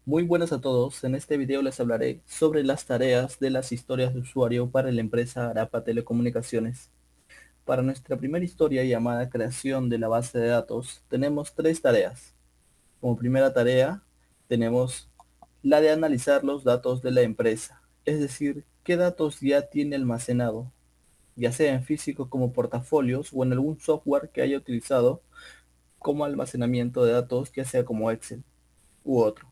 Muy buenas a todos, en este video les hablaré sobre las tareas de las historias de usuario para la empresa Arapa Telecomunicaciones. Para nuestra primera historia llamada creación de la base de datos, tenemos tres tareas. Como primera tarea, tenemos la de analizar los datos de la empresa, es decir, qué datos ya tiene almacenado, ya sea en físico como portafolios o en algún software que haya utilizado como almacenamiento de datos, ya sea como Excel u otro.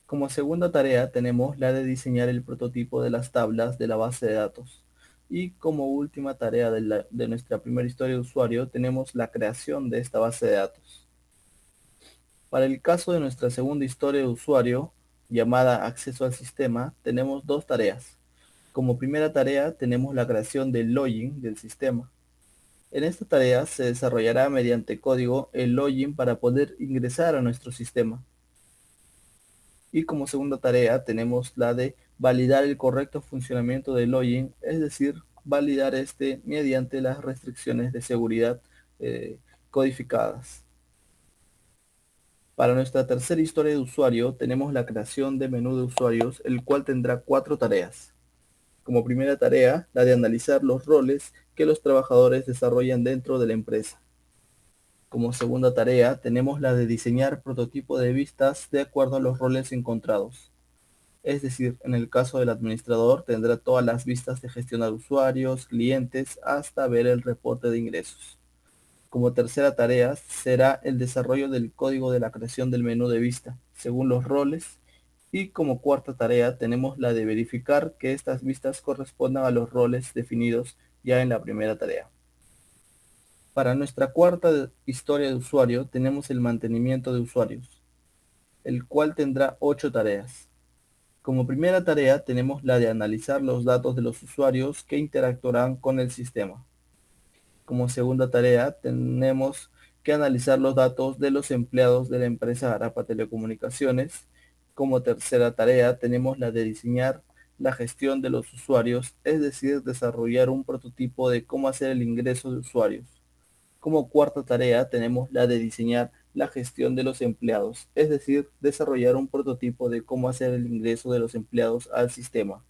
Como segunda tarea tenemos la de diseñar el prototipo de las tablas de la base de datos. Y como última tarea de nuestra primera historia de usuario tenemos la creación de esta base de datos. Para el caso de nuestra segunda historia de usuario, llamada acceso al sistema, tenemos dos tareas. Como primera tarea tenemos la creación del login del sistema. En esta tarea se desarrollará mediante código el login para poder ingresar a nuestro sistema. Y como segunda tarea tenemos la de validar el correcto funcionamiento del login, es decir, validar este mediante las restricciones de seguridad codificadas. Para nuestra tercera historia de usuario tenemos la creación de menú de usuarios, el cual tendrá cuatro tareas. Como primera tarea, la de analizar los roles que los trabajadores desarrollan dentro de la empresa. Como segunda tarea, tenemos la de diseñar prototipo de vistas de acuerdo a los roles encontrados. Es decir, en el caso del administrador tendrá todas las vistas de gestionar usuarios, clientes, hasta ver el reporte de ingresos. Como tercera tarea será el desarrollo del código de la creación del menú de vista, según los roles. Y como cuarta tarea tenemos la de verificar que estas vistas correspondan a los roles definidos ya en la primera tarea. Para nuestra cuarta historia de usuario tenemos el mantenimiento de usuarios, el cual tendrá 8 tareas. Como primera tarea tenemos la de analizar los datos de los usuarios que interactuarán con el sistema. Como segunda tarea tenemos que analizar los datos de los empleados de la empresa Arapa Telecomunicaciones. Como tercera tarea tenemos la de diseñar la gestión de los usuarios, es decir, desarrollar un prototipo de cómo hacer el ingreso de usuarios. Como cuarta tarea tenemos la de diseñar la gestión de los empleados, es decir, desarrollar un prototipo de cómo hacer el ingreso de los empleados al sistema,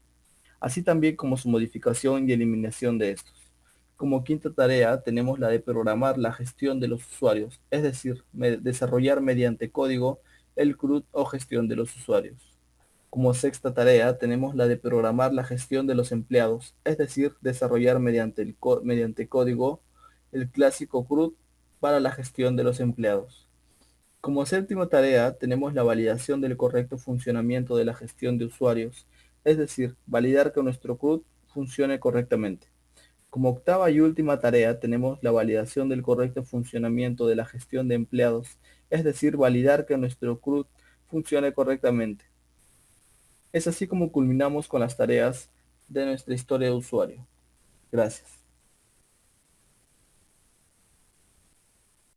así también como su modificación y eliminación de estos. Como quinta tarea tenemos la de programar la gestión de los usuarios, es decir, desarrollar mediante código el CRUD o gestión de los usuarios. Como sexta tarea tenemos la de programar la gestión de los empleados, es decir, desarrollar mediante código el clásico CRUD para la gestión de los empleados. Como séptima tarea tenemos la validación del correcto funcionamiento de la gestión de usuarios, es decir, validar que nuestro CRUD funcione correctamente. Como octava y última tarea tenemos la validación del correcto funcionamiento de la gestión de empleados, es decir, validar que nuestro CRUD funcione correctamente. Es así como culminamos con las tareas de nuestra historia de usuario. Gracias.